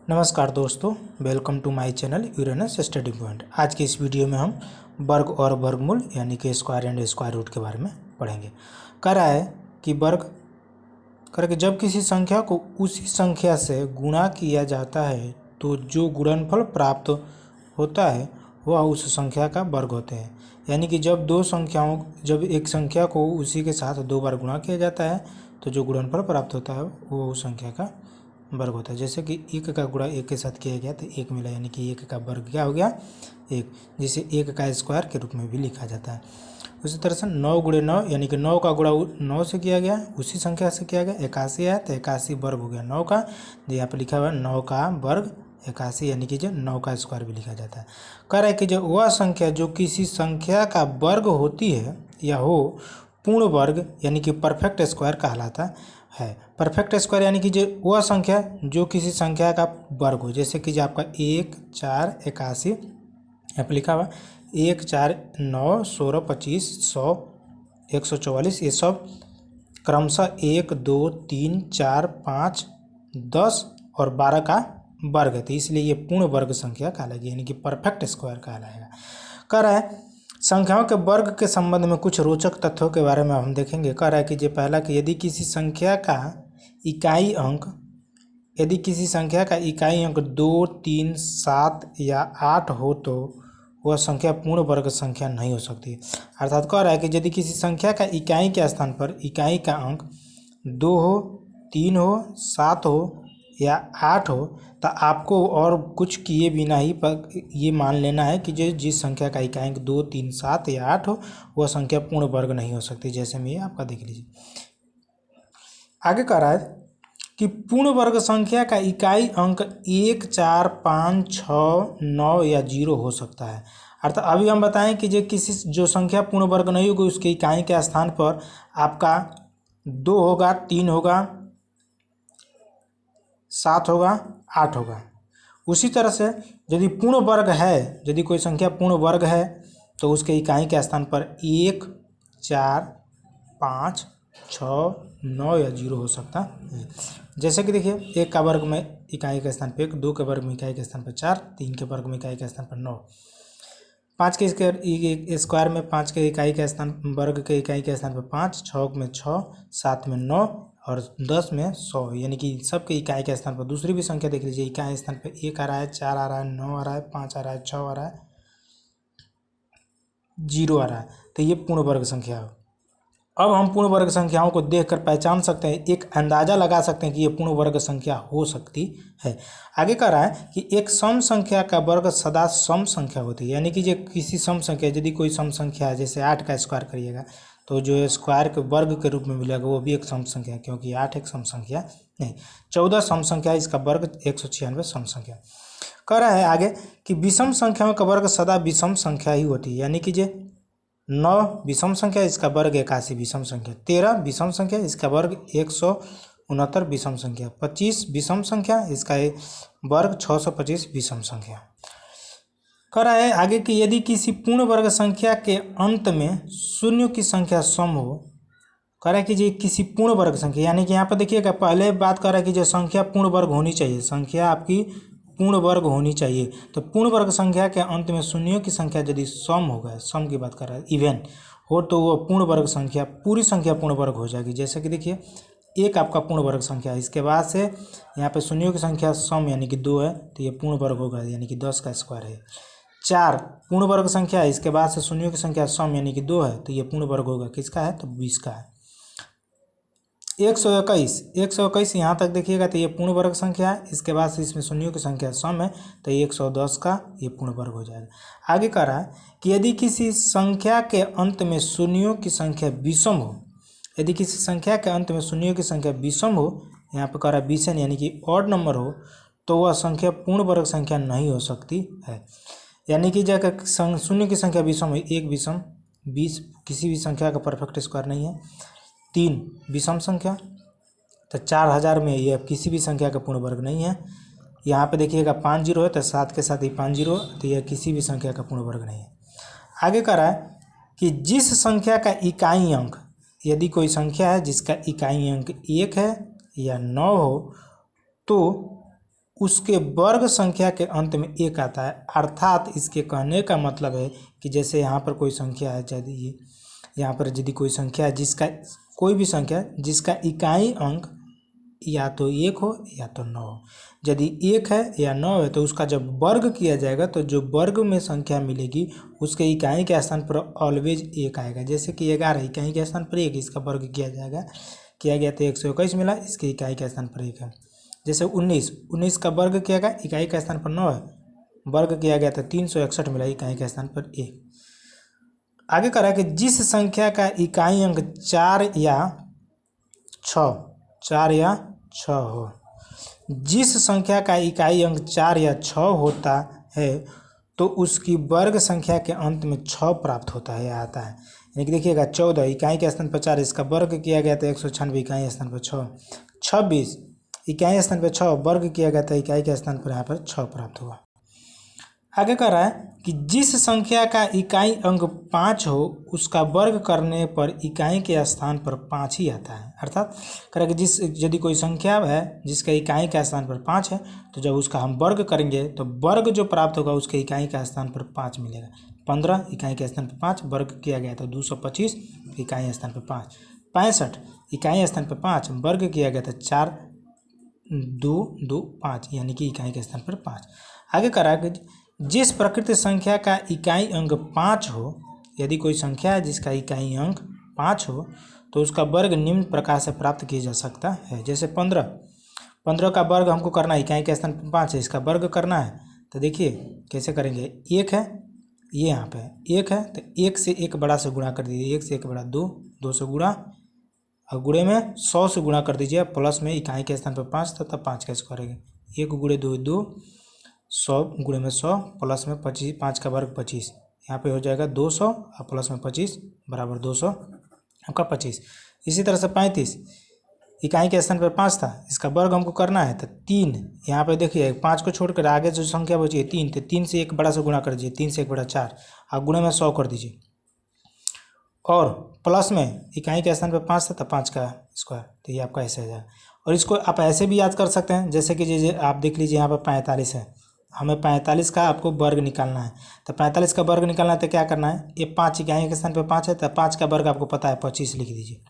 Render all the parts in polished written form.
नमस्कार दोस्तों, welcome to my channel Uranus study point. आज के इस वीडियो में हम वर्ग और वर्गमूल यानी कि स्क्वायर एंड स्क्वायर रूट के बारे में पढ़ेंगे। कह रहा है कि वर्ग करके जब किसी संख्या को उसी संख्या से गुणा किया जाता है तो जो गुणनफल प्राप्त होता है वह उस संख्या का वर्ग होते हैं। यानी कि जब एक संख्या को उसी के साथ दो बार गुणा किया जाता है तो जो गुणनफल प्राप्त होता है वो उस संख्या का वर्ग होता है। जैसे कि एक का गुणा एक के साथ किया गया तो एक मिला, यानी कि एक का वर्ग क्या हो गया, एक, जिसे एक का स्क्वायर के रूप में भी लिखा जाता है। उसी तरह से 9 गुणे 9 यानी कि 9 का गुणा 9 से किया गया, उसी संख्या से किया गया, 81 है तो 81 वर्ग हो गया 9 का। जो यहाँ पर लिखा हुआ है 9 का वर्ग 81, यानी कि जो 9 का स्क्वायर भी लिखा जाता है। कह रहा है कि जो वह संख्या जो किसी संख्या का वर्ग होती है या हो पूर्ण वर्ग यानी कि परफेक्ट स्क्वायर कहलाता है। परफेक्ट स्क्वायर यानी कि जो वह संख्या जो किसी संख्या का वर्ग हो, जैसे कि जो आपका 1, 4, 81 यहाँ पर लिखा हुआ 1, 4, 9, 16, 25, 100, 144, ये सब क्रमशः 1, 2, 3, 4, 5, 10 और 12 का वर्ग है, तो इसलिए ये पूर्ण वर्ग संख्या कहलाएगी, यानी कि परफेक्ट स्क्वायर कहलाएगा। कह रहा है संख्याओं के वर्ग के संबंध में कुछ रोचक तथ्यों के बारे में हम देखेंगे। कह रहा है कि जो पहला कि यदि किसी संख्या का इकाई अंक 2, 3, 7 या 8 हो तो वह संख्या पूर्ण वर्ग संख्या नहीं हो सकती। अर्थात कह रहा है कि यदि किसी संख्या का इकाई के स्थान पर इकाई का अंक 2 हो, 3 हो, 7 हो या 8 हो तो आपको और कुछ किए बिना ही ये मान लेना है कि जो जिस संख्या का इकाई 2, 3, 7 या 8 हो वह संख्या पूर्ण वर्ग नहीं हो सकती। जैसे में ये आपका देख लीजिए। आगे कह रहा है कि पूर्ण वर्ग संख्या का इकाई अंक 1, 4, 5, 6, 9 या 0 हो सकता है। अर्थात अभी हम बताएं कि जो संख्या पूर्ण वर्ग नहीं होगी उसके इकाई के स्थान पर आपका 2 होगा, 3 होगा, 7 होगा, 8 होगा। उसी तरह से यदि पूर्ण वर्ग है, यदि कोई संख्या पूर्ण वर्ग है तो उसके इकाई के स्थान पर 1, 4, 5, 6, 9 या 0 हो सकता है। जैसे कि देखिए 1 का वर्ग में इकाई के स्थान पर 1, 2 के वर्ग में इकाई के स्थान पर 4, 3 के वर्ग में इकाई के स्थान पर 9, 5 के स्क्वायर में 5 के इकाई के स्थान वर्ग के इकाई के स्थान पर 5, 6 में 6, 7 में 9 और 10 में 100, यानी कि सबके इकाई के स्थान पर दूसरी भी संख्या देख लीजिए। इकाई स्थान पर 1 आ रहा है, 4 आ रहा है, 9 आ रहा है, 5 आ रहा है, 6 आ रहा है, 0 आ रहा है, तो ये पूर्ण वर्ग संख्या है। अब हम पूर्ण वर्ग संख्याओं को देखकर पहचान सकते हैं, एक अंदाजा लगा सकते हैं कि ये पूर्ण वर्ग संख्या हो सकती है। आगे कह रहा है कि एक सम संख्या का वर्ग सदा सम संख्या होती है, यानी कि जो किसी सम संख्या, यदि कोई सम संख्या है जैसे 8 का स्क्वायर करिएगा तो जो स्क्वायर के वर्ग के रूप में मिलेगा वो भी एक सम संख्या है, क्योंकि 8 एक सम संख्या नहीं, 14 सम संख्या, इसका वर्ग 196 सम संख्या। कह रहा है आगे कि विषम संख्याओं का वर्ग सदा विषम संख्या ही होती है, यानी कि जो 9 विषम संख्या इसका वर्ग 81 विषम संख्या, 13 विषम संख्या इसका वर्ग 169 विषम संख्या, 25 विषम संख्या इसका वर्ग 625 विषम संख्या। कह रहा है आगे कि यदि किसी पूर्ण वर्ग संख्या के अंत में शून्य की संख्या सम हो, कह रहा है कि जो किसी पूर्ण वर्ग संख्या, यानी कि यहाँ पर देखिएगा पहले बात कर रहा है कि जो संख्या पूर्ण वर्ग होनी चाहिए, संख्या आपकी पूर्ण वर्ग होनी चाहिए, तो पूर्ण वर्ग संख्या के अंत में शून्यों की संख्या यदि सम होगा, सम की बात कर रहा है, इवन हो तो वो पूर्ण वर्ग संख्या, पूरी संख्या पूर्ण वर्ग हो जाएगी। जैसे कि देखिए 1 आपका पूर्ण वर्ग संख्या, इसके बाद से यहाँ पे शून्यों की संख्या सम यानी कि 2 है तो ये पूर्ण वर्ग होगा, यानी कि 10 का स्क्वायर है। 4 पूर्ण वर्ग संख्या है, इसके बाद से शून्यों की संख्या सम यानी कि 2 है तो ये पूर्ण वर्ग होगा, किसका है तो 20 का है। 121 यहाँ तक देखिएगा तो ये पूर्ण वर्ग संख्या है, इसके बाद से इसमें शून्यों की संख्या सम है तो 110 का ये पूर्ण वर्ग हो जाएगा। आगे कह रहा है कि यदि किसी संख्या के अंत में शून्यों की संख्या विषम हो, यदि किसी संख्या के अंत में शून्यों की संख्या विषम हो, यहाँ पर कह रहा है विषम यानी कि ऑड नंबर हो, तो वह संख्या पूर्ण वर्ग संख्या नहीं हो सकती है। यानी कि जब शून्य की संख्या विषम हो, 1 विषम 20 किसी भी संख्या का परफेक्ट स्क्वायर नहीं है, 3 विषम संख्या तो 4000 में ये किसी भी संख्या का पूर्ण वर्ग नहीं है। यहाँ पे देखिएगा 5 जीरो है तो 7 के साथ ही 5 जीरो, तो यह किसी भी संख्या का पूर्ण वर्ग नहीं है। आगे कह रहा है कि जिस संख्या का इकाई अंक, यदि कोई संख्या है जिसका इकाई अंक 1 है या 9 हो तो उसके वर्ग संख्या के अंत में एक आता है। अर्थात इसके कहने का मतलब है कि जैसे यहाँ पर कोई संख्या है, यदि यहाँ पर यदि कोई संख्या है जिसका कोई भी संख्या जिसका इकाई अंक या तो 1 हो या तो 9 हो, यदि 1 है या 9 है तो उसका जब वर्ग किया जाएगा तो जो वर्ग में संख्या मिलेगी उसके इकाई के स्थान पर ऑलवेज 1 आएगा। जैसे कि 11 इकाई के स्थान पर 1, इसका वर्ग किया गया तो 121 मिला, इसके इकाई के स्थान पर 1 है। जैसे 19 का वर्ग किया गया, इकाई के स्थान पर 9 है, वर्ग किया गया तो 361 मिला, इकाई के स्थान पर 1। आगे कह रहा है कि जिस संख्या का इकाई अंक 4 या 6 हो, जिस संख्या का इकाई अंक 4 या 6 होता है तो उसकी वर्ग संख्या के अंत में 6 प्राप्त होता है या आता है। यानी कि देखिएगा 14 इकाई के स्थान पर 4, इसका वर्ग किया गया तो 196, इकाई स्थान पर 6। 26 इकाई स्थान पर 6, वर्ग किया गया था, इकाई के स्थान पर यहाँ पर 6 प्राप्त हुआ। आगे कह रहा है कि जिस संख्या का इकाई अंक 5 हो उसका वर्ग करने पर इकाई के स्थान पर 5 ही आता है। अर्थात कह रहा है कि यदि कोई संख्या है जिसका इकाई के स्थान पर 5 है तो जब उसका हम वर्ग करेंगे तो वर्ग जो प्राप्त होगा उसके इकाई के स्थान पर 5 मिलेगा। 15 इकाई के स्थान पर 5, वर्ग किया गया तो 225, इकाई स्थान पर 5। 65 इकाई स्थान पर 5, वर्ग किया गया था 4 2 2 5, यानी कि इकाई के स्थान पर 5। आगे कह रहा है कि जिस प्रकृति संख्या का इकाई अंक 5 हो, यदि कोई संख्या है जिसका इकाई अंक 5 हो तो उसका वर्ग निम्न प्रकार से प्राप्त किया जा सकता है। जैसे 15 का वर्ग हमको करना है, इकाई के स्थान पर 5 है, इसका वर्ग करना है तो देखिए कैसे करेंगे। 1 है, ये यहाँ पे 1 है तो 1 से 1 बड़ा से गुणा कर दीजिए, 1 से 1 बड़ा 2, 2 से गुणा और गुणे में 100 से गुणा कर दीजिए, प्लस में इकाई के स्थान पर 5 था तब 5 कैसे करेंगे। 1 गुणे 2 2, 100 गुणे में 100, प्लस में 25, 5 का वर्ग 25, यहाँ पे हो जाएगा 200 और प्लस में 25 बराबर 200 आपका 25। इसी तरह से 35 इकाई के स्थान पर 5 था, इसका वर्ग हमको करना है तो 3, यहाँ पे देखिए 5 को छोड़कर आगे जो संख्या बची है 3, तो 3 से 1 बड़ा से गुणा कर दीजिए, 3 से 1 बड़ा 4 और गुणे में 100 कर दीजिए, और प्लस में इकाई के स्थान पर 5 था तो 5 का स्क्वायर, तो ये आपका ऐसे आ जाएगा। और इसको आप ऐसे भी याद कर सकते हैं, जैसे कि जैसे आप देख लीजिए यहाँ पर 45 है, हमें 45 का आपको वर्ग निकालना है, तो 45 का वर्ग निकालना है तो क्या करना है, ये 5 इकाई के स्थान पर 5 है तो 5 का वर्ग आपको पता है 25 लिख दीजिए,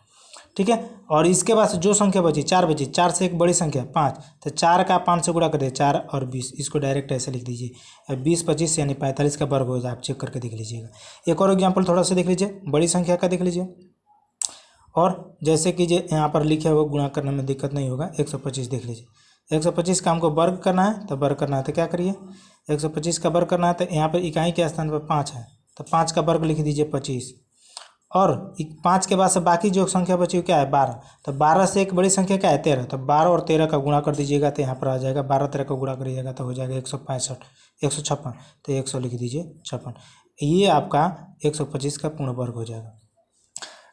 ठीक है। और इसके बाद जो संख्या बची 4 बची, 4 से एक बड़ी संख्या 5, तो 4 का 5 से गुणा कर दिए 4 और 20, इसको डायरेक्ट ऐसे लिख दीजिए 20 25 यानी 45 का वर्ग हो जाए। आप चेक करके देख लीजिएगा। एक और एग्जाम्पल थोड़ा सा देख लीजिए, बड़ी संख्या का देख लीजिए, और जैसे कि जो यहाँ पर लिखे हुआ गुणा करने में दिक्कत नहीं होगा, 125 देख लीजिए। 125 का हमको वर्ग करना है, तो वर्ग करना है तो क्या करिए, 125 का वर्ग करना है तो यहाँ पर इकाई के स्थान पर 5 है तो 5 का वर्ग लिख दीजिए 25, और 5 के बाद से बाकी जो संख्या बची क्या है 12, तो 12 से एक बड़ी संख्या क्या है 13, तो 12 और 13 का गुणा कर दीजिएगा तो यहाँ पर आ जाएगा 12 13 का गुणा करिएगा तो हो जाएगा 165 156, तो 100 लिख दीजिए 56, ये आपका 125 का पूर्ण वर्ग हो जाएगा।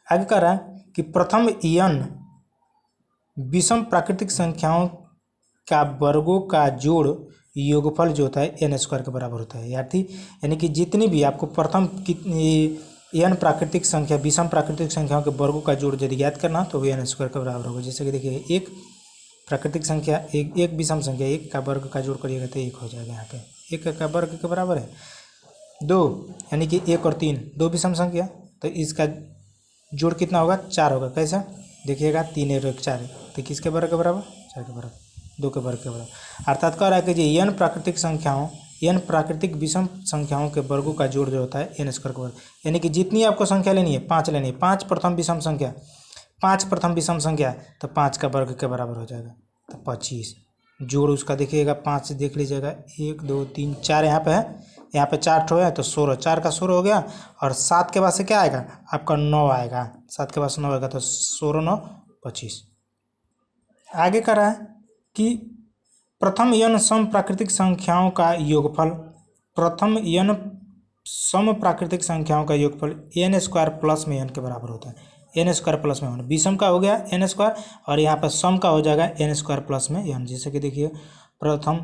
आगे कह रहा है कि प्रथम n विषम प्राकृतिक संख्याओं का वर्गों का जोड़ योगफल जो होता है n स्क्वायर के बराबर होता है। यानी कि जितनी भी आपको प्रथम n प्राकृतिक संख्या विषम प्राकृतिक संख्याओं के वर्गों का जोड़ यदि ज्ञात करना तो वो n स्क्वायर के बराबर होगा। जैसे कि देखिए एक प्राकृतिक संख्या एक विषम संख्या 1 का वर्ग का जोड़ करिएगा तो 1 हो जाएगा। यहाँ पे 1 का वर्ग के बराबर है 2, यानी कि 1 और 3 दो विषम संख्या, तो इसका जोड़ कितना होगा 4 होगा। कैसे देखिएगा 3 और 1 4, तो किसके वर्ग के बराबर 4 के बराबर, 2 के वर्ग के बराबर। अर्थात कह रहा है कि n प्राकृतिक संख्याओं n प्राकृतिक विषम संख्याओं के वर्गों का जोड़ जो होता है n स्क्वायर का वर्ग। यानी कि जितनी आपको संख्या लेनी है 5 लेनी है, 5 प्रथम विषम संख्या, 5 प्रथम विषम संख्या तो 5 का वर्ग के बराबर हो जाएगा तो 25। जोड़ उसका देखिएगा 5 से देख लीजिएगा 1 2 3 4 यहाँ पे है, यहाँ पे 4 ठो है तो 16, 4 का 16 हो गया, और 7 के बाद से क्या आएगा आपका 9 आएगा, 7 के बाद से 9 आएगा तो 16 9 25। आगे कह रहा है कि प्रथम n सम प्राकृतिक संख्याओं का योगफल, प्रथम n सम प्राकृतिक संख्याओं का योगफल n स्क्वायर प्लस में n के बराबर होता है। n स्क्वायर प्लस में n, विषम का हो गया n स्क्वायर और यहाँ पर सम का हो जाएगा n स्क्वायर प्लस में n। जैसे कि देखिए प्रथम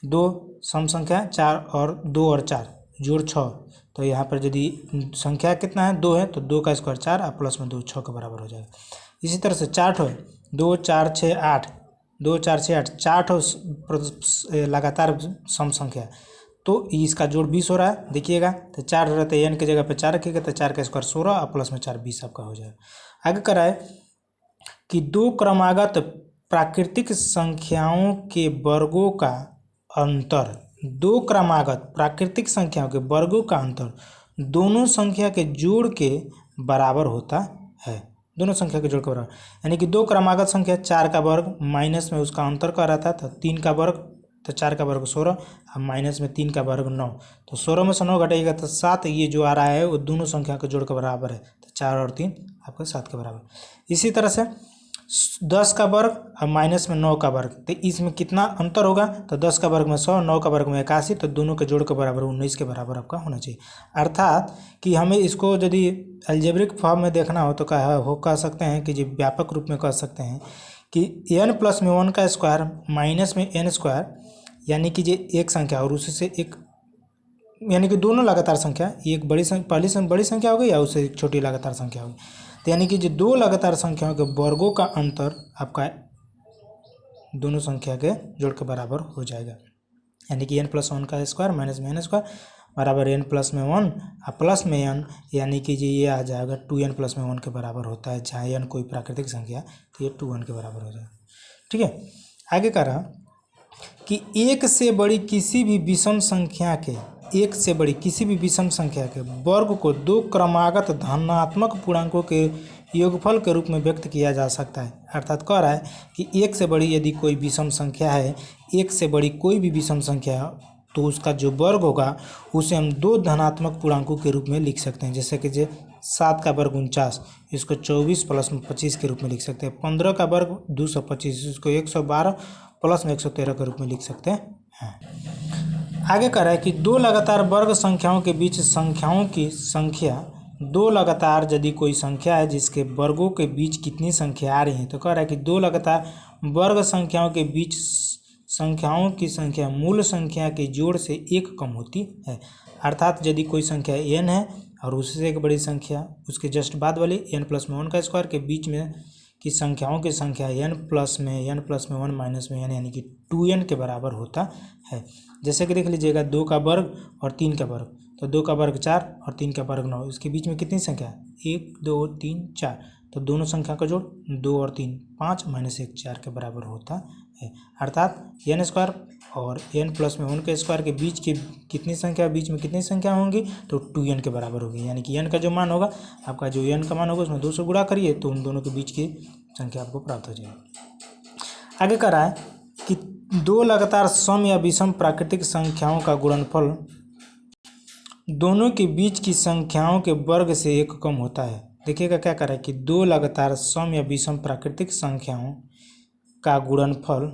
2 सम संख्या 4 और 2 और 4 जोड़ 6, तो यहाँ पर यदि संख्या कितना है 2 है तो 2 का स्क्वायर 4 और प्लस में 2 6 के बराबर हो जाएगा। इसी तरह से 4 ठो है 2 4 6 8, 2 4 6 8 चार लगातार सम संख्या, तो इसका जोड़ 20 हो रहा है। देखिएगा तो 4 हो रहा है तो n की जगह पे 4 रखिएगा तो 4 का स्क्वायर 16 और प्लस में 4 20 आपका हो जाएगा। आगे करा है कि दो क्रमागत प्राकृतिक संख्याओं के वर्गों का अंतर, दो क्रमागत प्राकृतिक संख्याओं के वर्गों का अंतर दोनों संख्या के जोड़ के बराबर होता है। दोनों संख्या के जोड़ के बराबर, यानी कि दो क्रमागत संख्या 4 का वर्ग माइनस में उसका अंतर कर रहा था तो 3 का वर्ग, तो 4 का वर्ग 16 और माइनस में 3 का वर्ग 9, तो 16 में से 9 घटाइएगा तो 7, ये जो आ रहा है वो दोनों संख्या के जोड़ के बराबर है, तो 4 और 3 आपका 7 के बराबर। इसी तरह से 10 का वर्ग और माइनस में 9 का वर्ग, तो इसमें कितना अंतर होगा, तो 10 का वर्ग में 100, 9 का वर्ग में 81, तो दोनों के जोड़ के बराबर 19 के बराबर आपका होना चाहिए। अर्थात कि हमें इसको यदि अलजेब्रिक फॉर्म में देखना हो तो कह सकते हैं कि जो व्यापक रूप में कह सकते हैं कि n प्लस में 1 का स्क्वायर माइनस में n स्क्वायर, यानी कि ये एक संख्या और उसी से एक, यानी कि दोनों लगातार संख्या, एक बड़ी संख्या पहली बड़ी संख्या हो गई या उससे एक छोटी लगातार संख्या हो गई, तो यानी कि जो दो लगातार संख्याओं के वर्गों का अंतर आपका दोनों संख्या के जोड़ के बराबर हो जाएगा। यानी कि n प्लस 1 का स्क्वायर माइनस में n स्क्वायर बराबर n प्लस में 1 और प्लस में n, यानी कि ये आ जाएगा 2n प्लस में 1 के बराबर होता है, जहाँ n कोई प्राकृतिक संख्या तो ये 2n के बराबर हो जाएगा। ठीक है, आगे कह रहा कि एक से बड़ी किसी भी विषम संख्या के, एक से बड़ी किसी भी विषम संख्या के वर्ग को दो क्रमागत धनात्मक पूर्णांकों के योगफल के रूप में व्यक्त किया जा सकता है। अर्थात कह रहा है कि एक से बड़ी यदि कोई विषम संख्या है, एक से बड़ी कोई भी विषम संख्या है, तो उसका जो वर्ग होगा उसे हम दो धनात्मक पूर्णांकों के रूप में लिख सकते हैं। जैसे कि 7 का वर्ग 49, इसको 24 प्लस में 25 के रूप में लिख सकते हैं। 15 का वर्ग 225, इसको 112 प्लस में 113 के रूप में लिख सकते हैं। आगे कह रहा है कि दो लगातार वर्ग संख्याओं के बीच संख्याओं की संख्या, दो लगातार यदि कोई संख्या है जिसके वर्गों के बीच कितनी संख्या आ रही है, तो कह रहा है कि दो लगातार वर्ग संख्याओं के बीच संख्याओं की संख्या मूल संख्या के जोड़ से एक कम होती है। अर्थात यदि कोई संख्या n है और उससे एक बड़ी संख्या उसके जस्ट बाद वाली n प्लस में 1 का स्क्वायर के बीच में की संख्याओं की संख्या n प्लस में 1 माइनस में n, यानी कि 2n के बराबर होता है। जैसे कि देख लीजिएगा 2 का वर्ग और 3 का वर्ग, तो 2 का वर्ग 4 और 3 का वर्ग 9, इसके बीच में कितनी संख्या 1 2 3 4, तो दोनों संख्या का जोड़ 2 और 3 5 माइनस 1 4 के बराबर होता है। अर्थात n स्क्वायर और n प्लस में 1 के स्क्वायर के बीच की कितनी संख्या, बीच में कितनी संख्या होंगी, तो 2n के बराबर होगी। यानी कि n का जो मान होगा, आपका जो n का मान होगा उसमें 2 से गुणा करिए तो उन दोनों के बीच की संख्या आपको प्राप्त हो जाएगी। आगे कह रहा है कि दो लगातार सम या विषम प्राकृतिक संख्याओं का गुणनफल दोनों के बीच की संख्याओं के वर्ग से एक कम होता है। देखिएगा क्या कर रहा है कि दो लगातार सम या विषम प्राकृतिक संख्याओं का गुणनफल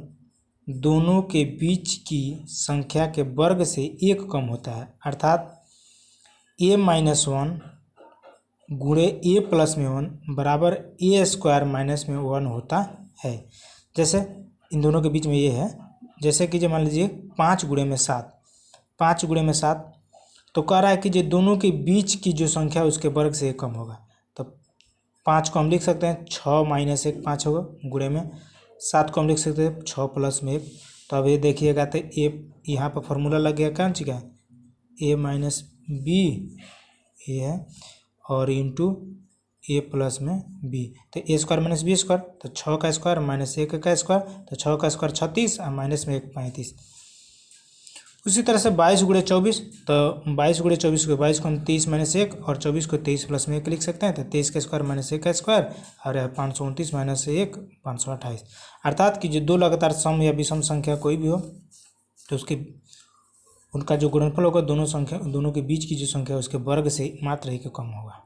दोनों के बीच की संख्या के वर्ग से एक कम होता है। अर्थात a-1 गुणे a प्लस में 1 बराबर a स्क्वायर माइनस में 1 होता है। जैसे इन दोनों के बीच में ये है, जैसे कि मान लीजिए 5 गुणे में 7, 5 गुणे में 7, तो कह रहा है कि जो दोनों के बीच की जो संख्या उसके वर्ग से एक कम होगा। तो 5 को हम लिख सकते हैं 6 माइनस 1 5 होगा, गुणे में 7 को हम लिख सकते हैं 6 प्लस में 1। तो अब ये देखिएगा तो ए यहाँ पर फॉर्मूला लग गया कौन सी का, a माइनस बी ए है और इंटू a प्लस में b, तो a square minus B square, तो 6 का स्क्वायर माइनस 1 का स्क्वायर, तो 6 का स्क्वायर 36 और माइनस में 1 35। उसी तरह से 22 गुणे 24, तो 22 गुणे 24 को 22 को हम 23 माइनस 1 और 24 को 23 प्लस में 1 लिख सकते हैं। तो 23 का स्क्वायर माइनस 1 का स्क्वायर और 529 माइनस 1 528। अर्थात कि जो दो लगातार सम या विषम संख्या कोई भी हो तो उसके उनका जो गुणनफल होगा दोनों के बीच की जो संख्या उसके वर्ग से मात्र एक कम होगा।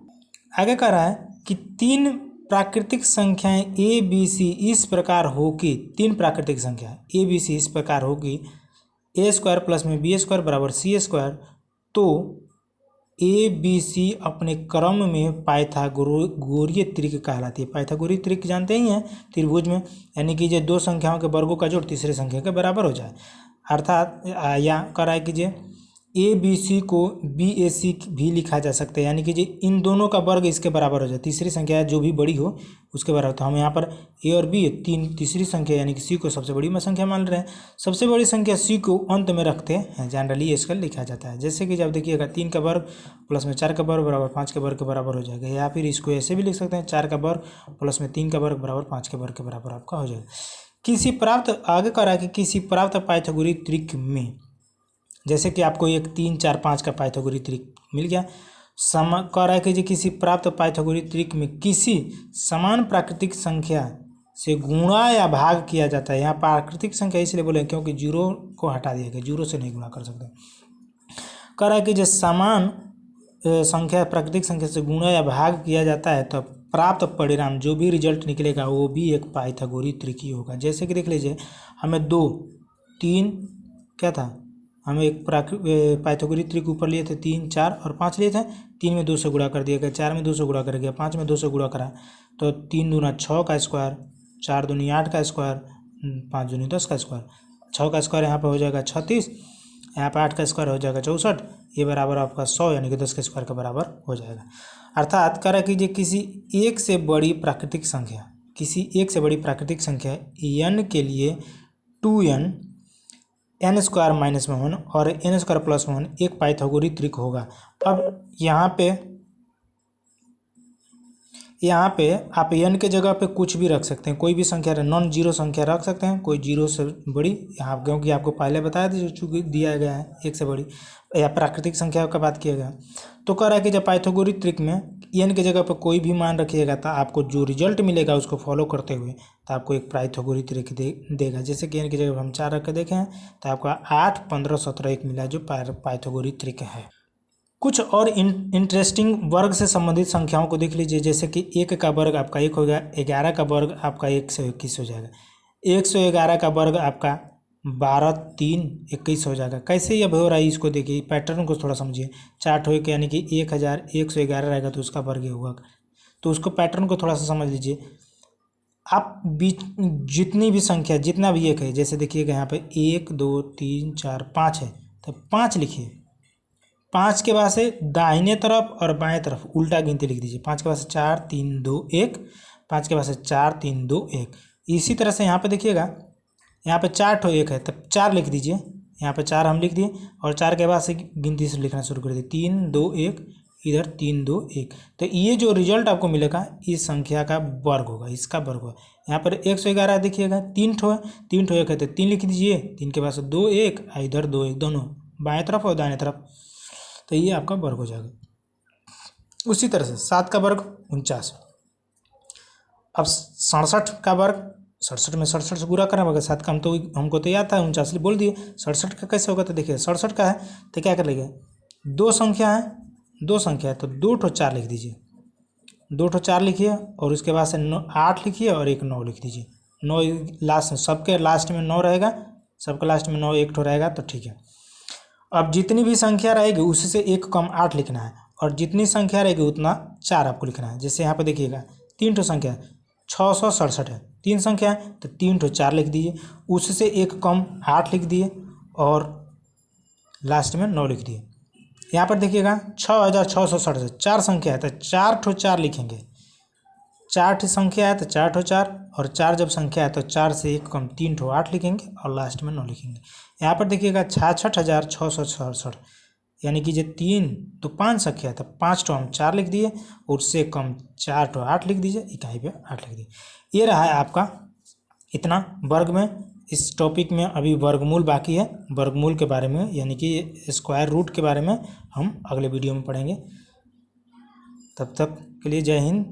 आगे कह रहा है कि तीन प्राकृतिक संख्याएं ए बी सी इस प्रकार हो कि, तीन प्राकृतिक संख्या ए बी सी इस प्रकार होगी ए स्क्वायर प्लस में बी स्क्वायर बराबर सी स्क्वायर, तो ए बी सी अपने क्रम में पाइथागोरीय त्रिक कहलाती है। पाइथागोरीय त्रिक जानते ही हैं, त्रिभुज में, यानी कि ये दो संख्याओं के वर्गों का जोड़ तीसरे संख्या के बराबर हो जाए। अर्थात या कह रहा है कि ए बी सी को बी ए सी भी लिखा जा सकता है, यानी कि जी इन दोनों का वर्ग इसके बराबर हो जाए। तीसरी संख्या जो भी बड़ी हो उसके बराबर। तो हम यहाँ पर ए और बी तीसरी संख्या यानी कि सी को सबसे बड़ी संख्या मान रहे हैं। सबसे बड़ी संख्या सी को अंत में रखते हैं, जनरली इसका लिखा जाता है। जैसे कि जब देखिएगा 3 का वर्ग प्लस में 4 का वर्ग बराबर 5 के वर्ग के बराबर हो जाएगा, या फिर इसको ऐसे भी लिख सकते हैं 4 का वर्ग प्लस में 3 का वर्ग बराबर 5 के वर्ग के बराबर आपका हो जाएगा। किसी प्राप्त आगे कह रहा है कि किसी प्राप्त पाइथागोरस त्रिक में, जैसे कि आपको एक 3 4 5 का पाइथागोरस त्रिक मिल गया, कह रहा है कि किसी प्राप्त पाइथागोरस त्रिक में किसी समान प्राकृतिक संख्या से गुणा या भाग किया जाता है। यहाँ प्राकृतिक संख्या इसलिए बोले क्योंकि जीरो को हटा दिया गया, जीरो से नहीं गुणा कर सकते। कह रहा है कि जो समान संख्या प्राकृतिक संख्या से गुणा या भाग किया जाता है तो प्राप्त परिणाम जो भी रिजल्ट निकलेगा वो भी एक पाइथागोरस त्रिक ही होगा। जैसे कि देख लीजिए, हमें 2 3 क्या था, हमें एक पाइथागोरस त्रिक ऊपर लिए थे 3 4 और 5 लिए थे। 3 में 2 से गुणा कर दिया गया, 4 में 2 से गुणा कर गया, 5 में 2 से गुणा करा तो 3 दूना 6 का स्क्वायर, 4 दूनी 8 का स्क्वायर, 5 दूनी 10 का स्क्वायर, 6 का स्क्वायर यहाँ पर हो जाएगा 36, यहाँ पर 8 का स्क्वायर हो जाएगा 64, ये बराबर आपका 100 यानी कि 10 के स्क्वायर के बराबर हो जाएगा। अर्थात कह रहा कीजिए किसी एक से बड़ी प्राकृतिक संख्या, किसी एक से बड़ी प्राकृतिक संख्या n के लिए 2n n स्क्वायर माइनस में 1 और n स्क्वायर प्लस में 1 एक पाइथागोरस त्रिक होगा। अब यहाँ पे आप n के जगह पे कुछ भी रख सकते हैं, कोई भी संख्या नॉन जीरो संख्या रख सकते हैं, कोई जीरो से बड़ी, यहाँ क्योंकि आपको पहले बताया था चूँकि दिया गया है एक से बड़ी या प्राकृतिक संख्या का बात किया गया। तो कह रहा है कि जब पाइथागोरस त्रिक में n के जगह पर कोई भी मान रखिएगा तो आपको जो रिजल्ट मिलेगा उसको फॉलो करते हुए तो आपको एक पाइथागोरस त्रिक देगा। जैसे कि n की जगह हम 4 रख के देखें तो आपका 8 15 17 1 मिला जो पाइथागोरस त्रिक है। कुछ और इंटरेस्टिंग वर्ग से संबंधित संख्याओं को देख लीजिए। जैसे कि 1 का वर्ग आपका 1 हो गया, 11 का वर्ग आपका 121 हो जाएगा, 111 का वर्ग आपका 12 3 21 हो जाएगा। कैसे ये हो रहा है इसको देखिए, पैटर्न को थोड़ा समझिए। चार्ट हो के यानी कि 1111 रहेगा तो उसका वर्ग होगा, तो उसको पैटर्न को थोड़ा सा समझ लीजिए। आप जितनी भी संख्या जितना भी एक है, जैसे देखिएगा यहाँ पे 1 2 3 4 5 है तो 5 लिखिए, 5 के बाद से दाहिने तरफ और बाएं तरफ उल्टा गिनती लिख दीजिए। 5 के बाद से 4 3 2 1, 5 के बाद से 4 3 2 1। इसी तरह से यहाँ पे देखिएगा, यहाँ पे 4 ठो 1 है तब 4 लिख दीजिए, यहाँ पे 4 हम लिख दिए और 4 के बाद से गिनती से लिखना शुरू कर दिए, 3 2 1, इधर 3 2 1। तो ये जो रिजल्ट आपको मिलेगा इस संख्या का वर्ग होगा, इसका वर्ग होगा। यहाँ पर 111 देखिएगा 3 ठो है, 3 ठो 1 है तो 3 लिख दीजिए, 3 के बाद से 2 1, इधर 2 1, दोनों बाएं तरफ और दाएं तरफ, तो ये आपका वर्ग हो जाएगा। उसी तरह से 7 का वर्ग 49। अब 67 का वर्ग, 67 में 67 से गुणा करना होगा, 7 का हमको तो याद था 49 बोल दिए। 67 का कैसे होगा तो देखिए 67 का है तो क्या कर लेंगे, दो संख्या है तो 2 ठो 4 लिख दीजिए, 2 ठो 4 लिखिए और उसके बाद से 8 लिखिए और एक 9 लिख दीजिए। 9 लास्ट में, सबके लास्ट में 9 रहेगा, सबके लास्ट में 9 एक ठो रहेगा तो ठीक है। अब जितनी भी संख्या रहेगी उससे एक कम 8 लिखना है और जितनी संख्या रहेगी उतना 4 आपको लिखना है। जैसे यहाँ पे देखिएगा 3 ठो संख्या 667 है, 3 संख्या है तो 3 ठो 4 लिख दीजिए, उससे एक कम 8 लिख दिए और लास्ट में 9 लिख दिए। यहाँ पर देखिएगा 6667 4 संख्या है तो 4 ठो 4 लिखेंगे, 4 ठो संख्या है तो 4 ठो 4 और 4 जब संख्या है तो 4 से एक कम 3 ठो 8 लिखेंगे और लास्ट में 9 लिखेंगे। यहाँ पर देखिएगा 66,667 यानी कि जो 3 तो 5 संख्या है तो 5 ठो हम 4 लिख दिए और उससे कम 4 ठो 8 लिख दीजिए, इकाई पे 8 लिख दिए। ये रहा है आपका इतना वर्ग में। इस टॉपिक में अभी वर्गमूल बाकी है, वर्गमूल के बारे में यानी कि स्क्वायर रूट के बारे में हम अगले वीडियो में पढ़ेंगे। तब तक के लिए जय हिंद,